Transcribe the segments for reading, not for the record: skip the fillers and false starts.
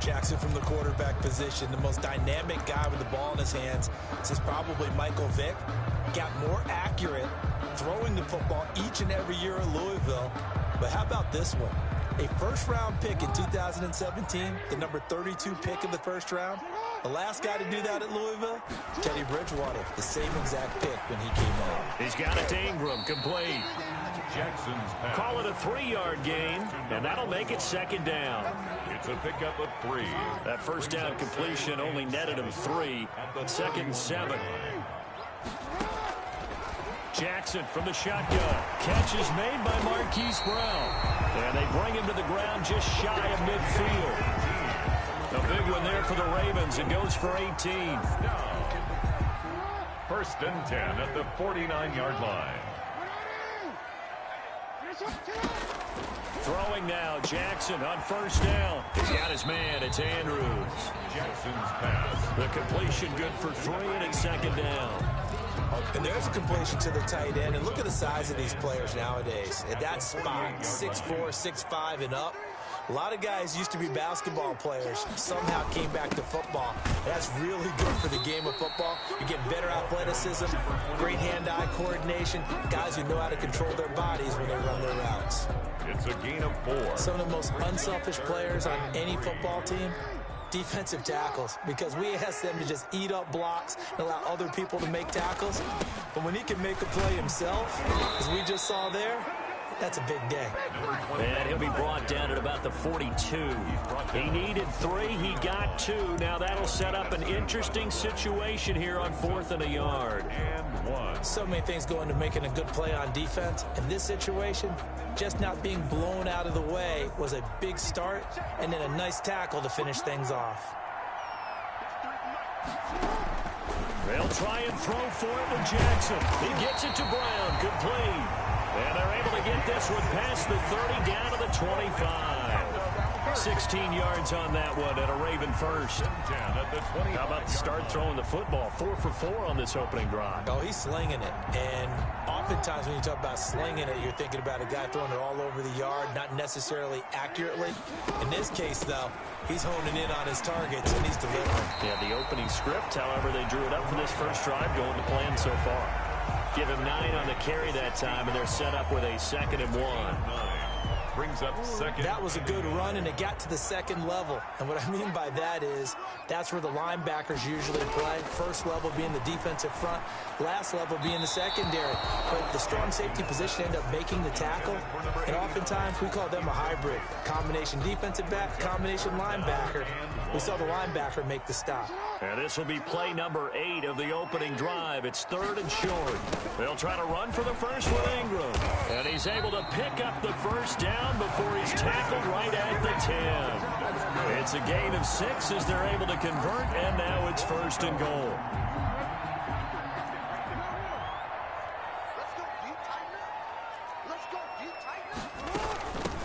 Jackson from the quarterback position, the most dynamic guy with the ball in his hands since probably Michael Vick. Got more accurate throwing the football each and every year at Louisville. But how about this one? A first-round pick in 2017, the number 32 pick in the first round. The last guy to do that at Louisville, Teddy Bridgewater, the same exact pick when he came out. He's got it to Ingram, complete. Jackson's pass. Call it a 3-yard gain, and that'll make it second down. It's a pickup of 3. That first down completion only netted him 3. Second and 7. Jackson from the shotgun. Catch is made by Marquise Brown. And they bring him to the ground just shy of midfield. A big one there for the Ravens. It goes for 18. First and 10 at the 49-yard line. Throwing now, Jackson on first down. He's got his man. It's Andrews. Jackson's pass. The completion good for 3, and it's second down. And there's a completion to the tight end. And look at the size of these players nowadays. At that spot, 6'4", 6'5", and up. A lot of guys used to be basketball players, somehow came back to football. That's really good for the game of football. You get better athleticism, great hand-eye coordination, guys who know how to control their bodies when they run their routes. It's a gain of 4. Some of the most unselfish players on any football team, defensive tackles, because we ask them to just eat up blocks and allow other people to make tackles. But when he can make a play himself, as we just saw there, that's a big day. And he'll be brought down at about the 42. He needed 3. He got 2. Now that'll set up an interesting situation here on 4th and a yard. And 1. So many things go into making a good play on defense. In this situation, just not being blown out of the way was a big start, and then a nice tackle to finish things off. They'll try and throw for it to Jackson. He gets it to Brown. Complete. And they're able to get this one past the 30 down to the 25. 16 yards on that one and a Raven first. How about the start throwing the football? 4 for 4 on this opening drive. Oh, he's slinging it. And oftentimes when you talk about slinging it, you're thinking about a guy throwing it all over the yard, not necessarily accurately. In this case, though, he's honing in on his targets, and he's delivering. Yeah, the opening script, however, they drew it up for this first drive going to plan so far. Give him 9 on the carry that time, and they're set up with a 2nd and 1. Brings up second. That was a good run, and it got to the second level. And what I mean by that is that's where the linebackers usually play. First level being the defensive front, last level being the secondary. But the strong safety position ended up making the tackle, and oftentimes we call them a hybrid. Combination defensive back, combination linebacker. We saw the linebacker make the stop. And this will be play number 8 of the opening drive. It's 3rd and short. They'll try to run for the first with Ingram. And he's able to pick up the first down before he's tackled right at the 10. It's a gain of 6 as they're able to convert, and now it's 1st and goal.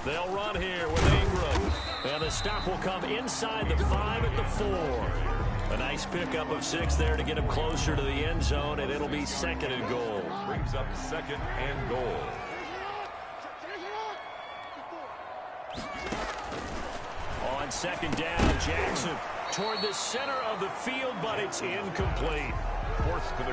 They'll run here with Ingram. And the stop will come inside the 5 at the 4. A nice pickup of 6 there to get him closer to the end zone, and it'll be 2nd and goal. Brings up 2nd and goal. On 2nd down, Jackson toward the center of the field, but it's incomplete.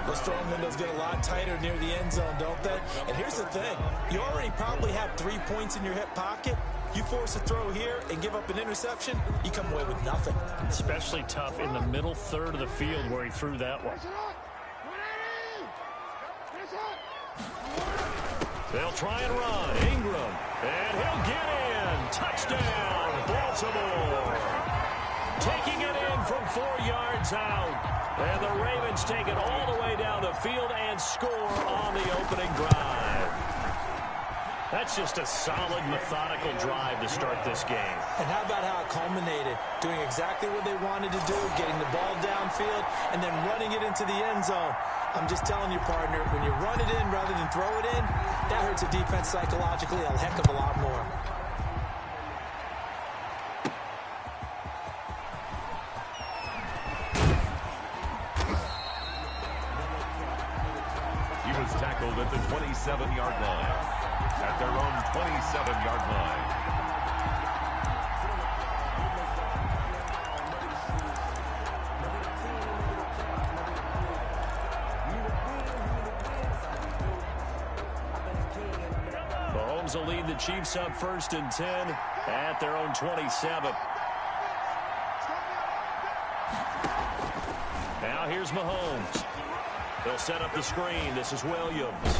Those throwing windows get a lot tighter near the end zone, don't they? And here's the thing. You already probably have 3 points in your hip pocket. You force a throw here and give up an interception, you come away with nothing. Especially tough in the middle third of the field where he threw that one. They'll try and run. Ingram. And he'll get in. Touchdown, Baltimore. Taking it in from 4 yards out. And the Ravens take it all the way down the field and score on the opening drive. That's just a solid, methodical drive to start this game. And how about how it culminated? Doing exactly what they wanted to do, getting the ball downfield, and then running it into the end zone. I'm just telling you, partner, when you run it in rather than throw it in, that hurts a defense psychologically a heck of a lot more. He was tackled at the 27-yard line. At their own 27-yard line. Rams will lead the Chiefs up 1st and 10 at their own 27. Now here's Mahomes. They'll set up the screen. This is Williams.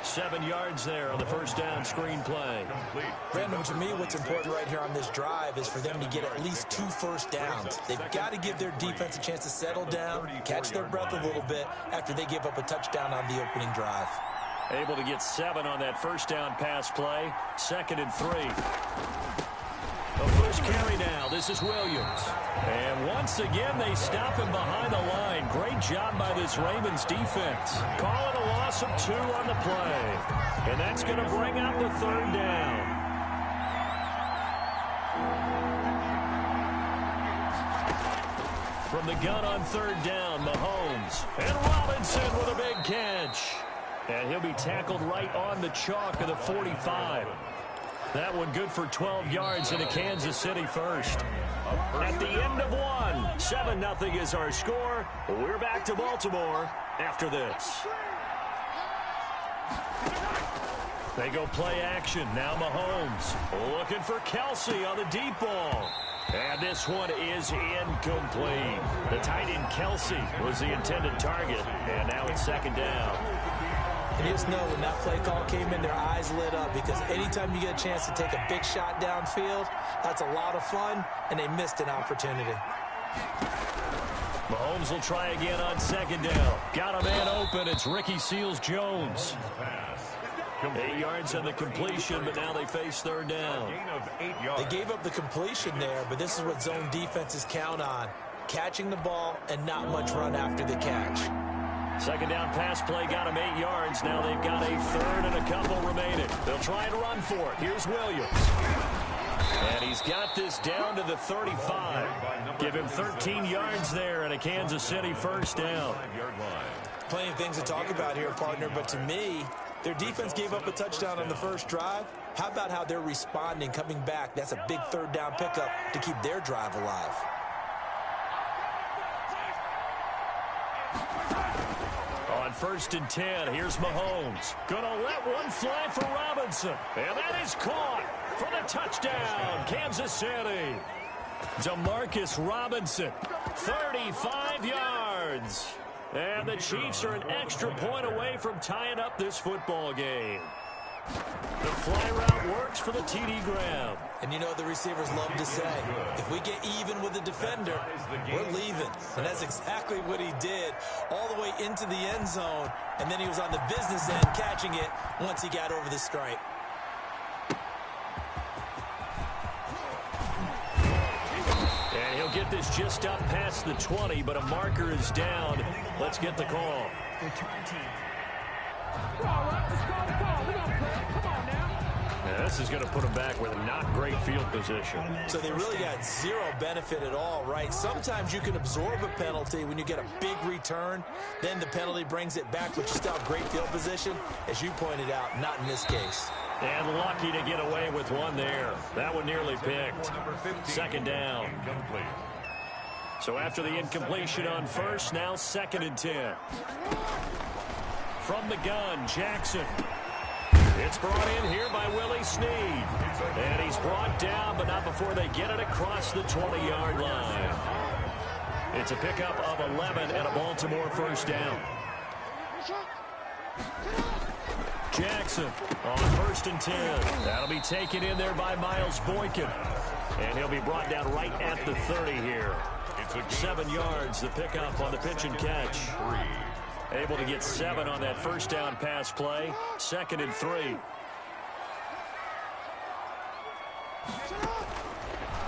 7 yards there on the first down screen play. Brandon, to me, what's important right here on this drive is for them to get at least 2 first downs. They've got to give their defense a chance to settle down, catch their breath a little bit after they give up a touchdown on the opening drive. Able to get 7 on that first down pass play. 2nd and 3. The first carry now. This is Williams. And once again, they stop him behind the line. Great job by this Ravens defense. Call it a loss of 2 on the play. And that's going to bring up the 3rd down. From the gun on 3rd down, Mahomes. And Robinson with a big catch. And he'll be tackled right on the chalk of the 45. That one good for 12 yards into Kansas City first. At the end of 1, 7-0 is our score. We're back to Baltimore after this. They go play action. Now Mahomes looking for Kelsey on the deep ball. And this one is incomplete. The tight end Kelsey was the intended target. And now it's 2nd down. And you just know when that play call came in, their eyes lit up because anytime you get a chance to take a big shot downfield, that's a lot of fun, and they missed an opportunity. Mahomes will try again on 2nd down. Got a man open. It's Ricky Seals-Jones. 8 yards on the completion, but now they face 3rd down. They gave up the completion there, but this is what zone defenses count on. Catching the ball and not much run after the catch. 2nd down pass play got him 8 yards. Now they've got a 3rd and a couple remaining. They'll try and run for it. Here's Williams. And he's got this down to the 35. Give him 13 yards there and a Kansas City first down. Plenty of things to talk about here, partner, but to me, their defense gave up a touchdown on the first drive. How about how they're responding, coming back? That's a big 3rd down pickup to keep their drive alive. On 1st and 10, here's Mahomes. Gonna let one fly for Robinson. And that is caught for the touchdown, Kansas City. Demarcus Robinson, 35 yards. And the Chiefs are an extra point away from tying up this football game. The fly route works for the TD grab. And you know what the receivers love to say? If we get even with the defender, we're leaving. And that's exactly what he did all the way into the end zone. And then he was on the business end catching it once he got over the stripe. And he'll get this just up past the 20, but a marker is down. Let's get the call. Return team. All right, let's call the call. We're gonna play. Come on now. Yeah, this is going to put them back with a not great field position. So they really got zero benefit at all, right? Sometimes you can absorb a penalty when you get a big return. Then the penalty brings it back, but you still have great field position. As you pointed out, not in this case. And lucky to get away with one there. That one nearly picked. 2nd down. So after the incompletion on 1st, now 2nd and 10. From the gun, Jackson. It's brought in here by Willie Snead. And he's brought down, but not before they get it across the 20-yard line. It's a pickup of 11 and a Baltimore first down. Jackson on 1st and 10. That'll be taken in there by Miles Boykin. And he'll be brought down right at the 30 here. 7 yards, the pickup on the pitch and catch. Able to get 7 on that first down pass play. 2nd and 3.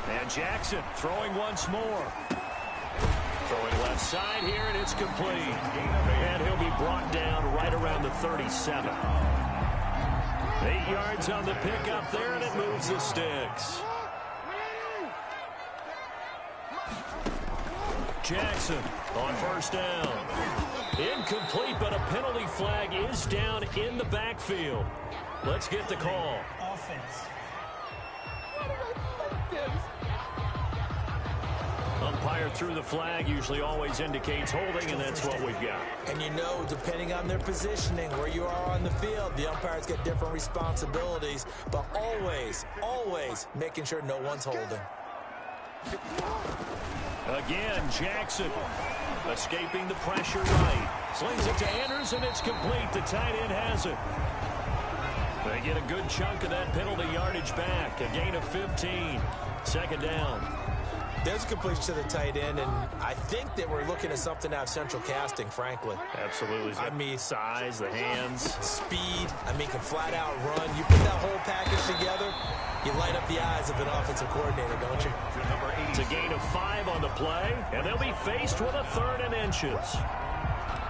And Jackson throwing once more. Throwing left side here, and it's complete. And he'll be brought down right around the 37. 8 yards on the pickup there, and it moves the sticks. Jackson on first down. Incomplete, but a penalty flag is down in the backfield. Let's get the call. Offense. umpire threw the flag, usually always indicates holding, and that's what we've got. And you know, depending on their positioning, where you are on the field, the umpires get different responsibilities, but always, always making sure no one's holding. Again, Jackson escaping the pressure right. Slings it to Anders, and it's complete. The tight end has it. They get a good chunk of that penalty yardage back. A gain of 15. Second down. There's a completion to the tight end, and I think that we're looking at something out of central casting, frankly. Absolutely. I mean, size, the hands. Speed. I mean, can flat out run. You put that whole package together, you light up the eyes of an offensive coordinator, don't you? It's a gain of 5 on the play, and they'll be faced with a 3rd and inches.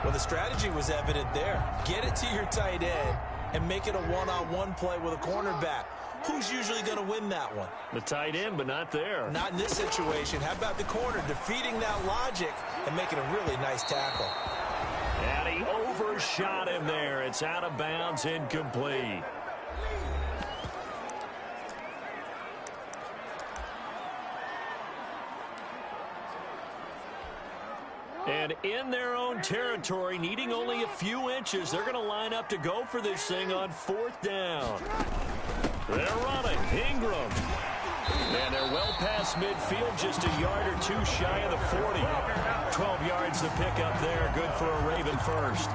Well, the strategy was evident there. Get it to your tight end and make it a one-on-one play with a cornerback. Who's usually going to win that one? The tight end, but not there. Not in this situation. How about the corner defeating that logic and making a really nice tackle? And he overshot him there. It's out of bounds, incomplete. And in their own territory, needing only a few inches, they're going to line up to go for this thing on 4th down. They're running. Ingram. And they're well past midfield, just a yard or two shy of the 40. 12 yards to pick up there. Good for a Raven first.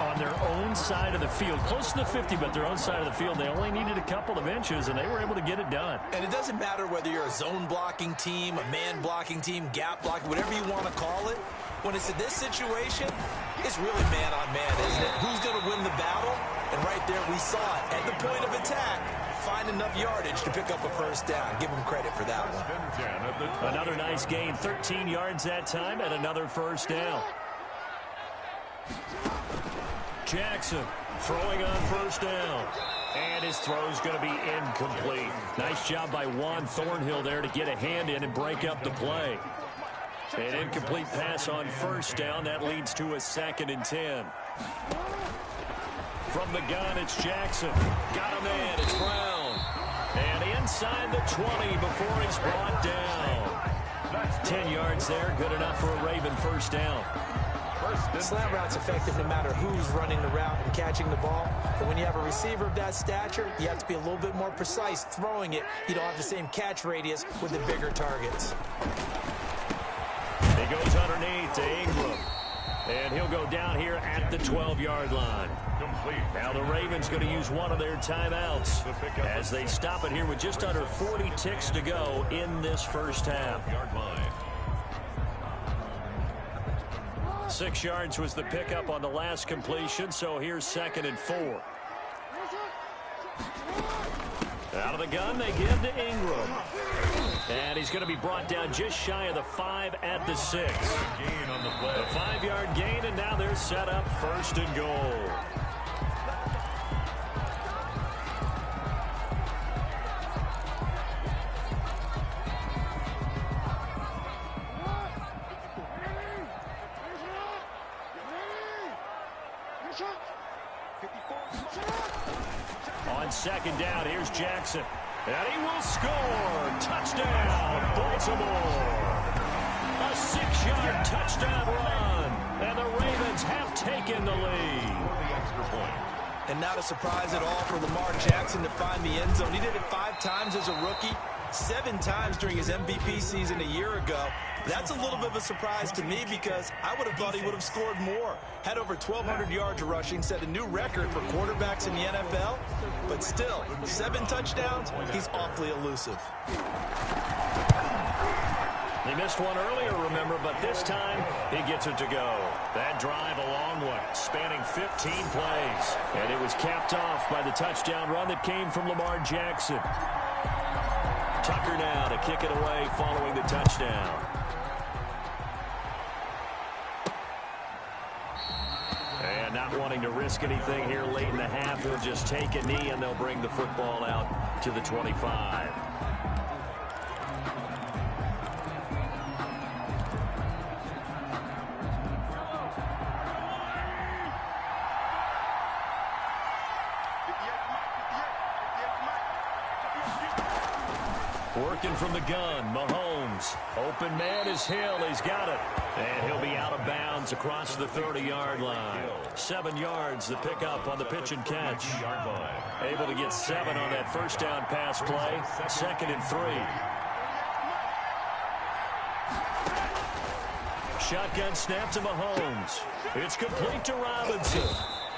On their own side of the field. Close to the 50, but their own side of the field. They only needed a couple of inches, and they were able to get it done. And it doesn't matter whether you're a zone blocking team, a man blocking team, gap blocking, whatever you want to call it. When it's in this situation, it's really man-on-man, isn't it? Who's going to win the battle? And right there, we saw it. At the point of attack, find enough yardage to pick up a first down. Give them credit for that one. Another nice gain, 13 yards that time, and another first down. Jackson throwing on first down. And his throw's going to be incomplete. Nice job by Juan Thornhill there to get a hand in and break up the play. An incomplete pass on first down. That leads to a 2nd and 10. From the gun, it's Jackson. Got a man. It's Brown. And inside the 20 before he's brought down. 10 yards there. Good enough for a Raven first down. Slant route's effective no matter who's running the route and catching the ball. But when you have a receiver of that stature, you have to be a little bit more precise throwing it. You don't have the same catch radius with the bigger targets. He goes underneath to Ingram. And he'll go down here at the 12-yard line. Now the Ravens going to use one of their timeouts as they stop it here with just under 40 ticks to go in this first half. 6 yards was the pickup on the last completion, so here's 2nd and 4. Out of the gun, they give to Ingram. And he's going to be brought down just shy of the 5 at the 6. A 5-yard gain, and now they're set up 1st and goal. On 2nd down, here's Jackson. And he will score. Touchdown, Baltimore. A 6-yard touchdown run. And the Ravens have taken the lead. And not a surprise at all for Lamar Jackson to find the end zone. He did it 5 times as a rookie, 7 times during his MVP season a year ago. That's a little bit of a surprise to me because I would have thought he would have scored more. Had over 1,200 yards rushing, set a new record for quarterbacks in the NFL. But still, 7 touchdowns, he's awfully elusive. He missed one earlier, remember, but this time he gets it to go. That drive, a long one, spanning 15 plays. And it was capped off by the touchdown run that came from Lamar Jackson. Tucker now to kick it away following the touchdown. And not wanting to risk anything here late in the half, he'll just take a knee and they'll bring the football out to the 25. Working from the gun, Mahomes. Mahomes. Open man is Hill. He's got it. And he'll be out of bounds across the 30-yard line. 7 yards the pickup on the pitch and catch. Able to get 7 on that first down pass play. 2nd and 3. Shotgun snap to Mahomes. It's complete to Robinson.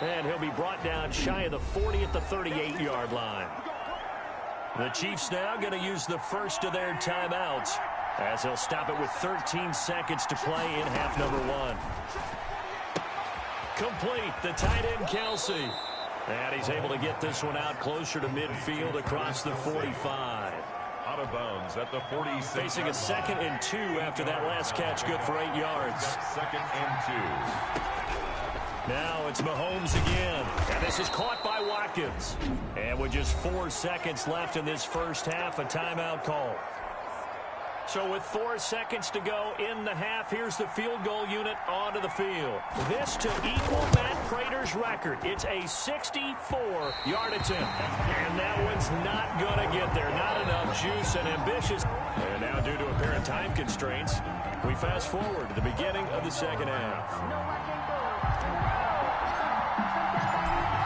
And he'll be brought down shy of the 40 at the 38-yard line. The Chiefs now going to use the first of their timeouts as they'll stop it with 13 seconds to play in half number 1. Complete, the tight end Kelsey. And he's able to get this one out closer to midfield across the 45. Out of bounds at the 46. Facing a 2nd and 2 after that last catch, good for 8 yards. 2nd and 2. Now it's Mahomes again. And this is caught by Watkins. And with just 4 seconds left in this first half, a timeout call. So with 4 seconds to go in the half, here's the field goal unit onto the field. This to equal Matt Prater's record. It's a 64-yard attempt. And that one's not going to get there. Not enough juice and ambitious. And now due to apparent time constraints, we fast forward to the beginning of the second half.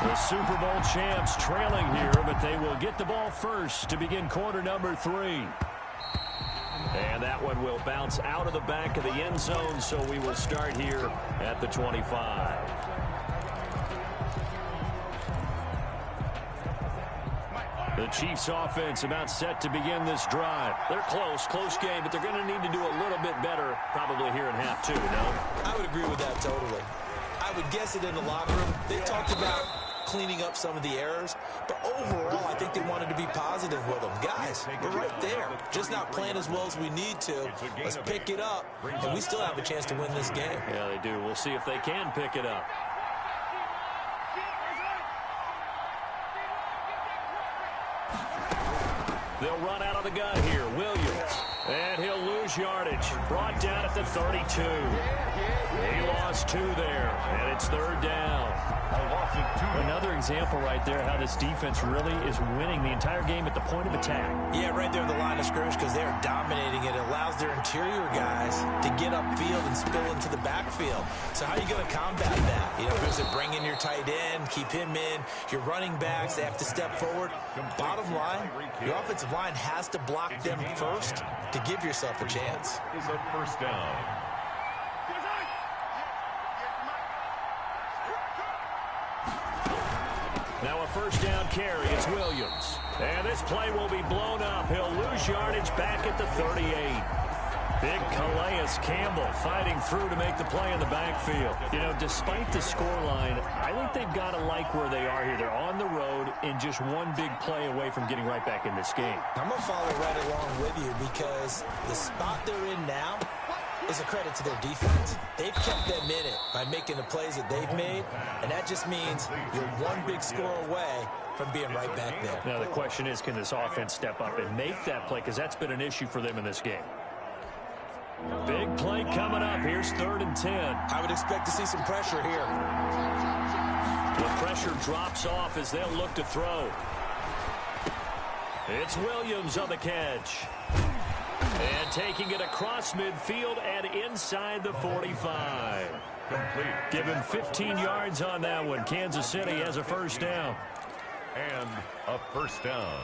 The Super Bowl champs trailing here, but they will get the ball first to begin quarter number 3. And that one will bounce out of the back of the end zone, so we will start here at the 25. The Chiefs offense about set to begin this drive. They're close game, but they're going to need to do a little bit better probably here in half 2, no? I would agree with that totally. I would guess it in the locker room. They talked about cleaning up some of the errors, but overall I think they wanted to be positive with them. Guys, we're right there, just not playing as well as we need to. Let's pick it up, and we still have a chance to win this game. Yeah, they do. We'll see if they can pick it up. They'll run out of the gun here. Williams, and he'll lose yardage. Brought down at the 32. He lost 2 there, and it's 3rd down. Another example right there how this defense really is winning the entire game at the point of attack. Yeah, right there at the line of scrimmage because they're dominating it. It allows their interior guys to get upfield and spill into the backfield. So how are you going to combat that? You know, is it bring in your tight end, keep him in, your running backs, they have to step forward. Bottom line, your offensive line has to block them first to give yourself a chance. Is a first down. Now a first down carry. It's Williams. And this play will be blown up. He'll lose yardage back at the 38. Big Calais Campbell fighting through to make the play in the backfield. You know, despite the scoreline, I think they've got to like where they are here. They're on the road and just one big play away from getting right back in this game. I'm going to follow right along with you because the spot they're in now is a credit to their defense. They've kept them in it by making the plays that they've made, and that just means you're one big score away from being right back there. Now the question is, can this offense step up and make that play? Because that's been an issue for them in this game. Big play coming up. Here's 3rd and 10. I would expect to see some pressure here. The pressure drops off as they'll look to throw. It's Williams on the catch. And taking it across midfield and inside the 45. Complete. Give him 15 yards on that one. Kansas City has a first down. And a first down.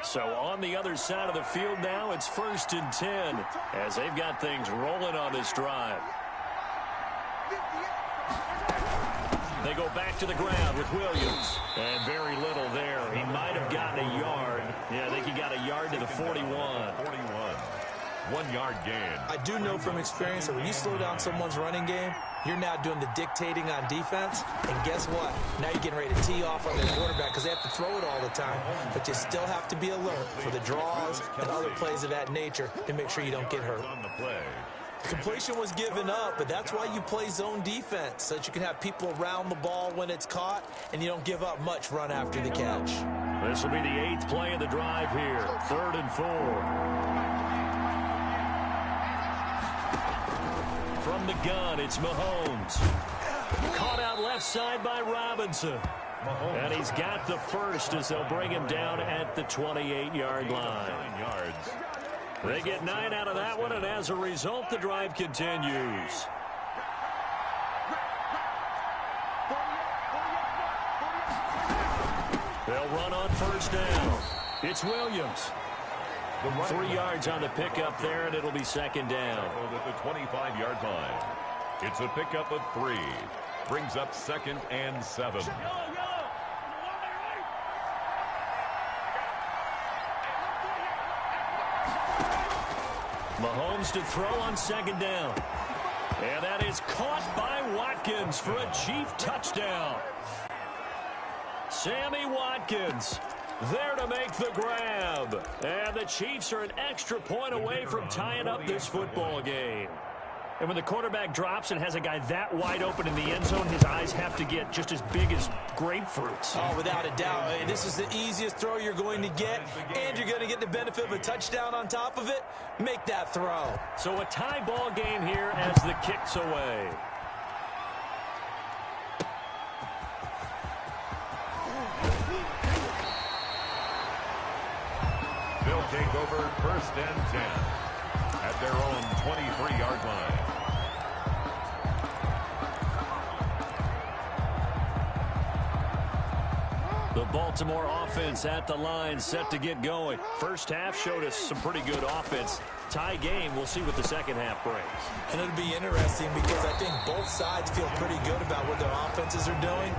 So on the other side of the field now, it's 1st and 10 as they've got things rolling on this drive. They go back to the ground with Williams. And very little there. He might have gotten a yard. Yeah, I think he got a yard to the 41. 41. 1 yard gain. I do know from experience that when you slow down someone's running game, you're now doing the dictating on defense. And guess what? Now you're getting ready to tee off on their quarterback because they have to throw it all the time. But you still have to be alert for the draws and other plays of that nature to make sure you don't get hurt. On the play. Completion was given up, but that's why you play zone defense, so that you can have people around the ball when it's caught, and you don't give up much run after the catch. This will be the 8th play of the drive here. 3rd and 4. From the gun, it's Mahomes. Caught out left side by Robinson. And he's got the first as they'll bring him down at the 28-yard line. 9 yards. They get 9 out of that one, and as a result, the drive continues. They'll run on first down. It's Williams. 3 yards on the pickup there, and it'll be second down. At the 25-yard line. It's a pickup of 3. Brings up 2nd and 7. Mahomes to throw on second down. And that is caught by Watkins for a Chief touchdown. Sammy Watkins there to make the grab. And the Chiefs are an extra point away from tying up this football game. And when the quarterback drops and has a guy that wide open in the end zone, his eyes have to get just as big as grapefruits. Oh, without a doubt. This is the easiest throw you're going to get, and you're going to get the benefit of a touchdown on top of it. Make that throw. So a tie ball game here as the kick's away. They'll take over 1st and 10 at their own 23-yard line. The Baltimore offense at the line, set to get going. First half showed us some pretty good offense. Tie game, we'll see what the second half brings. And it'll be interesting because I think both sides feel pretty good about what their offenses are doing.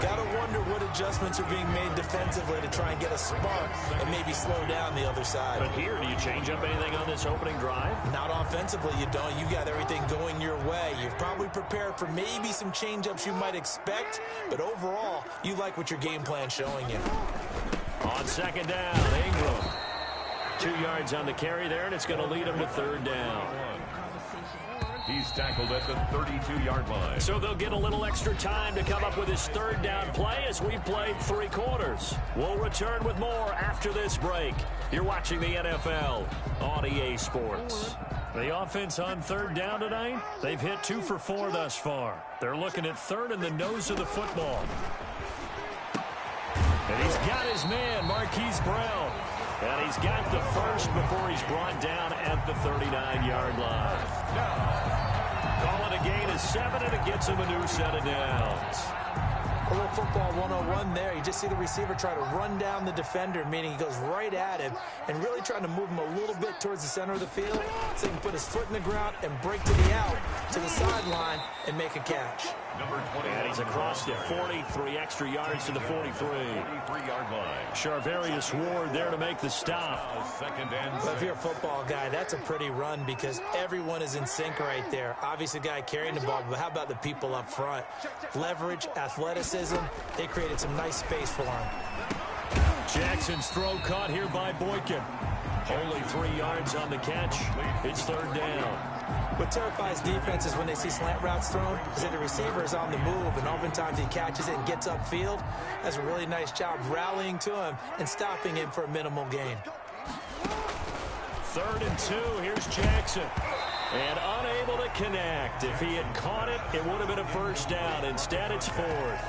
Got to wonder what adjustments are being made defensively to try and get a spark and maybe slow down the other side. But here, do you change up anything on this opening drive? Not offensively, you don't. You got everything going your way. You've probably prepared for maybe some change-ups you might expect, but overall, you like what your game plan's showing you. On second down, Ingram. 2 yards on the carry there, and it's going to lead him to third down. He's tackled at the 32-yard line. So they'll get a little extra time to come up with his third down play as we've played 3 quarters. We'll return with more after this break. You're watching the NFL on EA Sports. The offense on third down tonight, they've hit 2 for 4 thus far. They're looking at third in the nose of the football. And he's got his man, Marquise Brown. And he's got the first before he's brought down at the 39-yard line. Call it a gain of 7, and it gets him a new set of downs. A little football 101 there. You just see the receiver try to run down the defender, meaning he goes right at him and really trying to move him a little bit towards the center of the field so he can put his foot in the ground and break to the out, to the sideline, and make a catch. Number 20. And he's across the 43 extra yards to the 43. 43-yard line. Charvarius Ward there to make the stop. 2nd and 6. But if you're a football guy, that's a pretty run because everyone is in sync right there. Obviously, the guy carrying the ball, but how about the people up front? Leverage, athleticism, they created some nice space for him. Jackson's throw caught here by Boykin. Only 3 yards on the catch. It's third down. What terrifies defenses when they see slant routes thrown is that the receiver is on the move, and oftentimes he catches it and gets upfield. Does a really nice job rallying to him and stopping him for a minimal gain. 3rd and 2. Here's Jackson. And unable to connect. If he had caught it, it would have been a first down. Instead, it's 4th.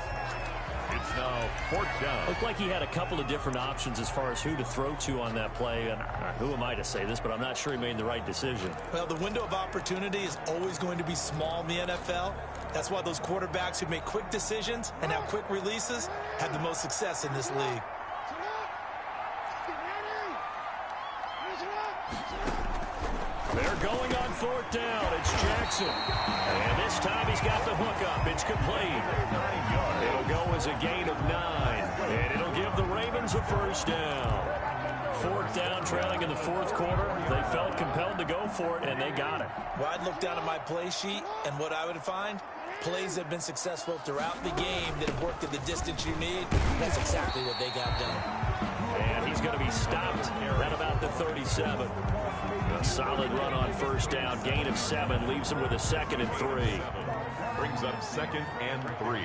It's now 4th down. Looked like he had a couple of different options as far as who to throw to on that play. And who am I to say this, but I'm not sure he made the right decision. Well, the window of opportunity is always going to be small in the NFL. That's why those quarterbacks who make quick decisions and have quick releases have the most success in this league. They're going on 4th down. It's Jackson. And this time he's got the hook up. It's complete. It'll go as a gain of 9. And it'll give the Ravens a first down. 4th down, trailing in the 4th quarter. They felt compelled to go for it, and they got it. Well, I'd look down at my play sheet, and what I would find, plays that have been successful throughout the game that have worked at the distance you need. That's exactly what they got done. And he's going to be stopped at about the 37. A solid run on first down. Gain of 7 leaves him with a 2nd and 3. Brings up 2nd and 3.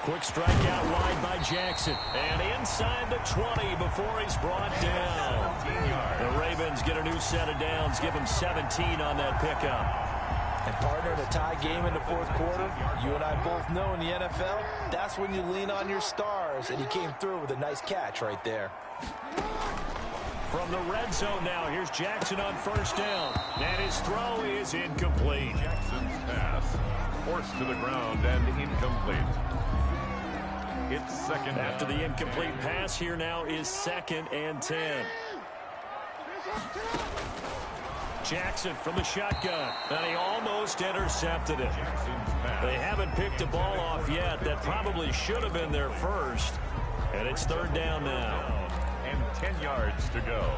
Quick strike out wide by Jackson. And inside the 20 before he's brought down. The Ravens get a new set of downs. Give him 17 on that pickup. And partner, in a tie game in the 4th quarter, you and I both know in the NFL, That's when you lean on your stars, and he came through with a nice catch right there. From the red zone now, here's Jackson on first down. And his throw is incomplete. Jackson's pass forced to the ground and incomplete. It's second down. After the incomplete pass, here now is 2nd and 10. Jackson from the shotgun, and he almost intercepted it. They haven't picked a ball off yet. That probably should have been their first. And it's 3rd down now. And 10 yards to go.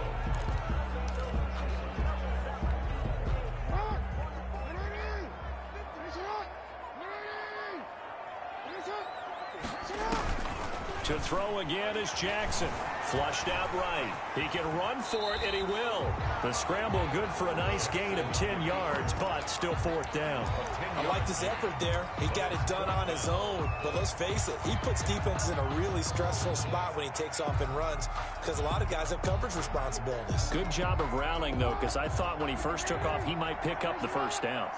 To throw again is Jackson. Flushed out right. He can run for it, and he will. The scramble good for a nice gain of 10 yards, but still 4th down. I like this effort there. He got it done on his own. But let's face it, he puts defenses in a really stressful spot when he takes off and runs because a lot of guys have coverage responsibilities. Good job of rallying, though, because I thought when he first took off, he might pick up the 1st down.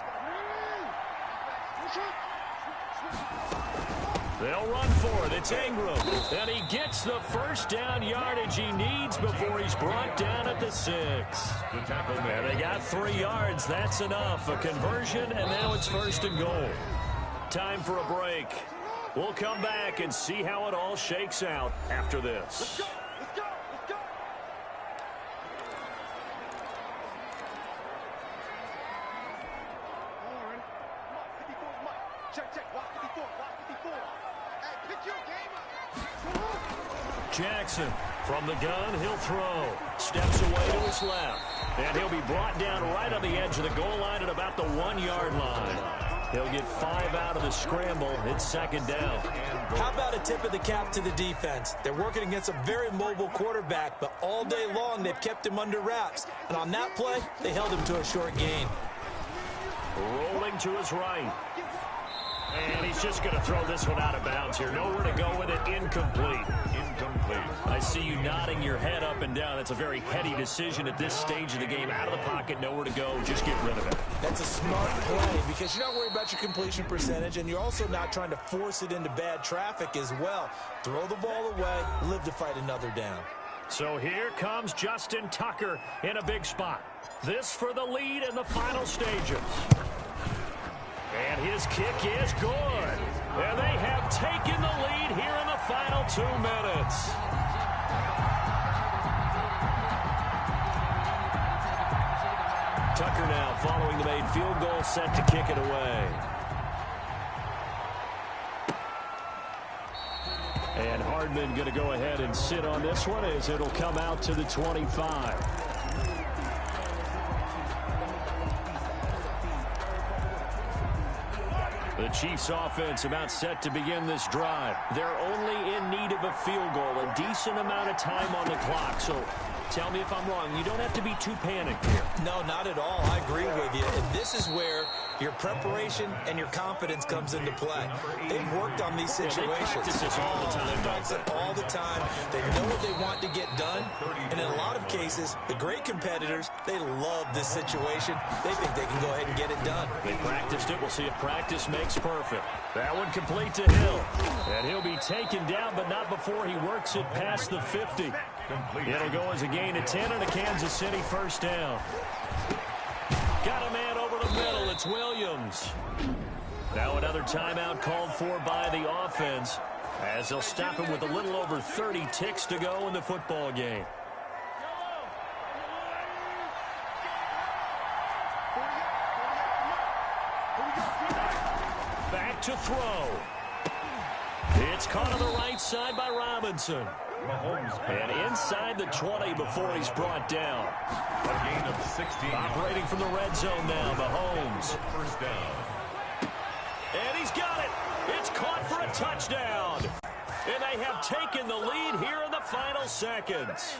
They'll run for it. It's Ingram. And he gets the 1st down yardage he needs before he's brought down at the 6. The tackle man. And they got 3 yards. That's enough. A conversion, and now it's 1st and goal. Time for a break. We'll come back and see how it all shakes out after this. Jackson from the gun, he'll throw. Steps away to his left. And he'll be brought down right on the edge of the goal line at about the 1-yard line. He'll get 5 out of the scramble. It's 2nd down. How about a tip of the cap to the defense? They're working against a very mobile quarterback, but all day long they've kept him under wraps. And on that play, they held him to a short gain. Rolling to his right. And he's just going to throw this one out of bounds here. Nowhere to go with it. Incomplete. Incomplete. I see you nodding your head up and down. That's a very heady decision at this stage of the game. Out of the pocket, nowhere to go. Just get rid of it. That's a smart play because you're not worried about your completion percentage, and you're also not trying to force it into bad traffic as well. Throw the ball away, live to fight another down. So here comes Justin Tucker in a big spot. This for the lead in the final stages. And his kick is good. And they have taken the lead here in the final 2 minutes. Tucker now following the made field goal, set to kick it away. And Hardman going to go ahead and sit on this one as it'll come out to the 25. The Chiefs offense about set to begin this drive. They're only in need of a field goal, a decent amount of time on the clock. So tell me if I'm wrong. You don't have to be too panicked here. No, not at all. I agree with you. And this is where your preparation and your confidence comes into play. They've worked on these situations. They practice this all the time. They practice it all the time. They know what they want to get done. And in a lot of cases, the great competitors, they love this situation. They think they can go ahead and get it done. They practiced it. We'll see if practice makes perfect. That one complete to Hill. And he'll be taken down, but not before he works it past the 50. It'll go as a gain of 10 and a Kansas City 1st down. Got a man over the middle. It's Williams. Now another timeout called for by the offense as they'll stop him with a little over 30 ticks to go in the football game. Back to throw. It's caught on the right side by Robinson. And inside the 20 before he's brought down. A gain of 16. Operating from the red zone now, Mahomes. 1st down. And he's got it. It's caught for a touchdown. And they have taken the lead here in the final seconds.